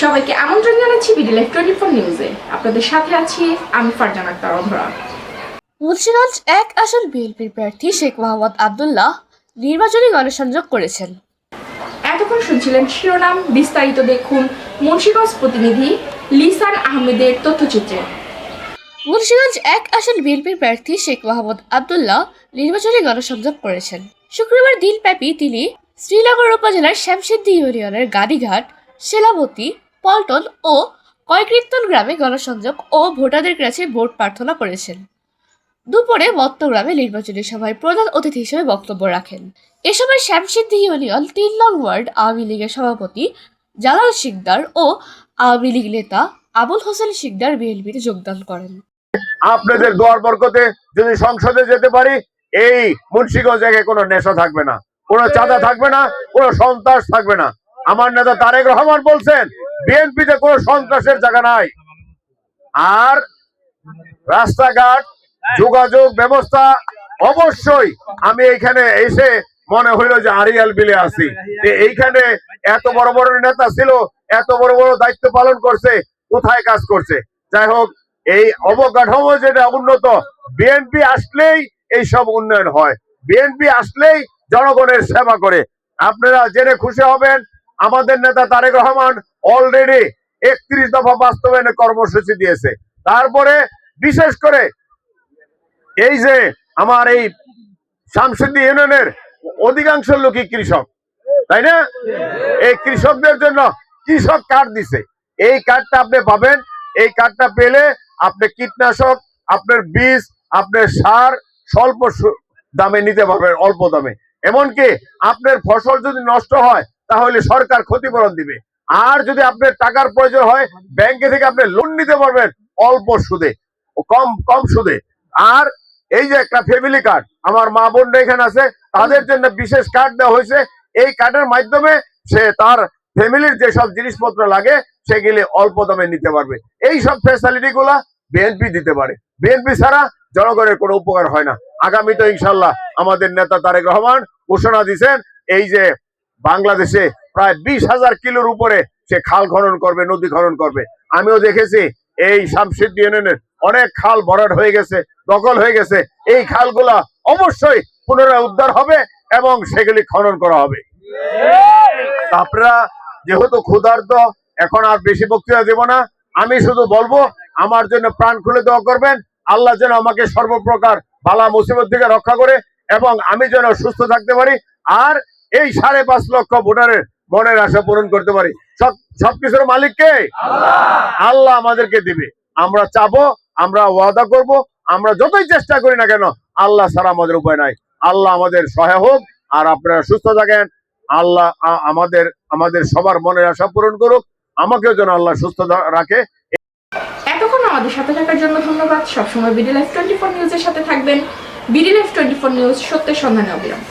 সবাইকে আমন্ত্রণ জানাচ্ছি বিডি লাইভ 24 নিউজে। আপনাদের সাথে আছি আমি ফারজানা আক্তার অধরা। মুন্সিগঞ্জ 1 আসন বিএনপির প্রার্থী শেখ মোহাম্মদ আব্দুল্লাহ নির্বাচনী গণসংযোগ করেছেন। এতক্ষণ শুনছিলেন শিরোনাম, বিস্তারিত দেখুন মুন্সিগঞ্জ প্রতিনিধি লিসান আহমেদের তথ্যচিত্রে। মুন্সিগঞ্জ 1 আসন বিএনপির প্রার্থী শেখ মোহাম্মদ আব্দুল্লাহ নির্বাচনী গণসংযোগ করেছেন। শুক্রবার দিনব্যাপী তিনি শ্রীনগর উপজেলার শ্যামসিদ্ধি ইউনিয়নের গাড়িঘাট, সেলাবতী, পল্টন ও কয়কীর্তন গ্রামে গণসংযোগ ও ভোটারদের কাছে ভোট প্রার্থনা করেছেন। দুপুরে মত্তগ্রামে নির্বাচনী সভায় প্রধান অতিথি হিসেবে বক্তব্য রাখেন। এ সময় শ্যামসিদ্ধি ইউনিয়ন 3 নং ওয়ার্ড আওয়ামী লীগের সভাপতি জালাল শিকদার ও আওয়ামী লীগ নেতা আবুল হোসেন শিকদার বিএনপিতে যোগদান করেন। আপনাদের দোয়ার বরকতে যদি সংসদে যেতে পারি, এই মুন্সিগঞ্জ জায়গায় কোনো নেশা থাকবে না, কোনো চাঁদা থাকবে না, কোনো সন্ত্রাস থাকবে না। আমার নেতা তারেক রহমান বলছেন বিএনপিতে কোনো সন্ত্রাসের জায়গা নাই। আর রাস্তাঘাট, যোগাযোগ ব্যবস্থা অবশ্যই, আমি এখানে এসে মনে হইলো যে আরিয়াল বিলে আছি। এইখানে এত বড় বড় নেতা ছিল, এত বড় বড় দায়িত্ব পালন করছে, কোথায় কাজ করছে? যাই হোক, এই অবকাঠামো যেটা উন্নত, বিএনপি আসলেই এই সব উন্নয়ন হয়, বিএনপি আসলেই জনগণের সেবা করে। আপনারা জেনে খুশি হবেন, আমাদের নেতা তারেক রহমান অলরেডি 31 দফা বাস্তবায়নের কর্মসূচি দিয়েছে। তারপরে বিশেষ করে এই যে আমার এই শামসুদ্দি ইউনিয়নের অধিকাংশ লোকই কৃষক, তাই না? এই কৃষকদের জন্য কৃষক কার্ড দিছে। এই কার্ডটা আপনি পাবেন। এই কার্ডটা পেলে আপনি কীটনাশক, আপনার বীজ, আপনার সার স্বল্প দামে নিতে পারবেন, অল্প দামে। এমনকি আপনার ফসল যদি নষ্ট হয় তাহলে সরকার ক্ষতিপূরণ দিবে। আর যদি আপনার টাকার প্রয়োজন হয়, ব্যাংকে থেকে আপনি লোন নিতে পারবেন অল্প সুদে, কম সুদে। আর এই যে একটা ফ্যামিলি কার্ড, আমার মা বোনরা এখানে আছে, তাদের জন্য বিশেষ কার্ড দেওয়া হয়েছে। এই কার্ডের মাধ্যমে সে তার ফ্যামিলির যেসব জিনিসপত্র লাগে সেগুলি অল্প দামে নিতে পারবে। এই সব ফ্যাসিলিটি গুলা বিএনপি দিতে পারে। বিএনপি ছাড়া জনগণের কোনো উপকার হয় না। আগামী তো ইনশাল্লাহ আমাদের নেতা তারেক রহমান ঘোষণা দিয়েছেন, এই যে বাংলাদেশে প্রায় 20,000 কিলোর উপরে সে খাল খনন করবে, নদী খনন করবে। আমিও দেখেছি এই শামসিদ্ধি ইউনিয়নের অনেক খাল ভরাট হয়ে গেছে, দখল হয়ে গেছে। এই খালগুলা অবশ্যই পুনরায় উদ্ধার হবে এবং সেগুলি খনন করা হবে। আপনারা যেহেতু ক্ষুধার্ত, এখন আর বেশি বক্তৃতা দেব না। আমি শুধু বলবো, আমার জন্য প্রাণ খুলে দোয়া করবেন, আল্লাহ যেন আমাকে সর্বপ্রকার বালা মুসিবত থেকে রক্ষা করে এবং আমি যেন সুস্থ থাকতে পারি। আর এই 5.5 লক্ষ ভোটারের মনের আশা পূরণ করতে পারি। সবকিছুর মালিককে আল্লাহ আমাদেরকে দিবে। আমরা চাবো, আমরা ওয়াদা করব, আমরা যতই চেষ্টা করি না কেন, আল্লাহ ছাড়া আমাদের উপায় নাই। আল্লাহ আমাদের সহায় হোক। আর আপনারা সুস্থ থাকেন। আল্লাহ আমাদের সবার মনের আশা পূরণ করুক। আমাকেও যেন আল্লাহ সুস্থ রাখে। এতক্ষণ আমাদের সাথে থাকার জন্য ধন্যবাদ। সবসময় বিডি লাইভ 24 নিউজের সাথে থাকবেন। বিডি লাইভ 24 নিউজ, সত্যের সন্ধানে অবিরাম।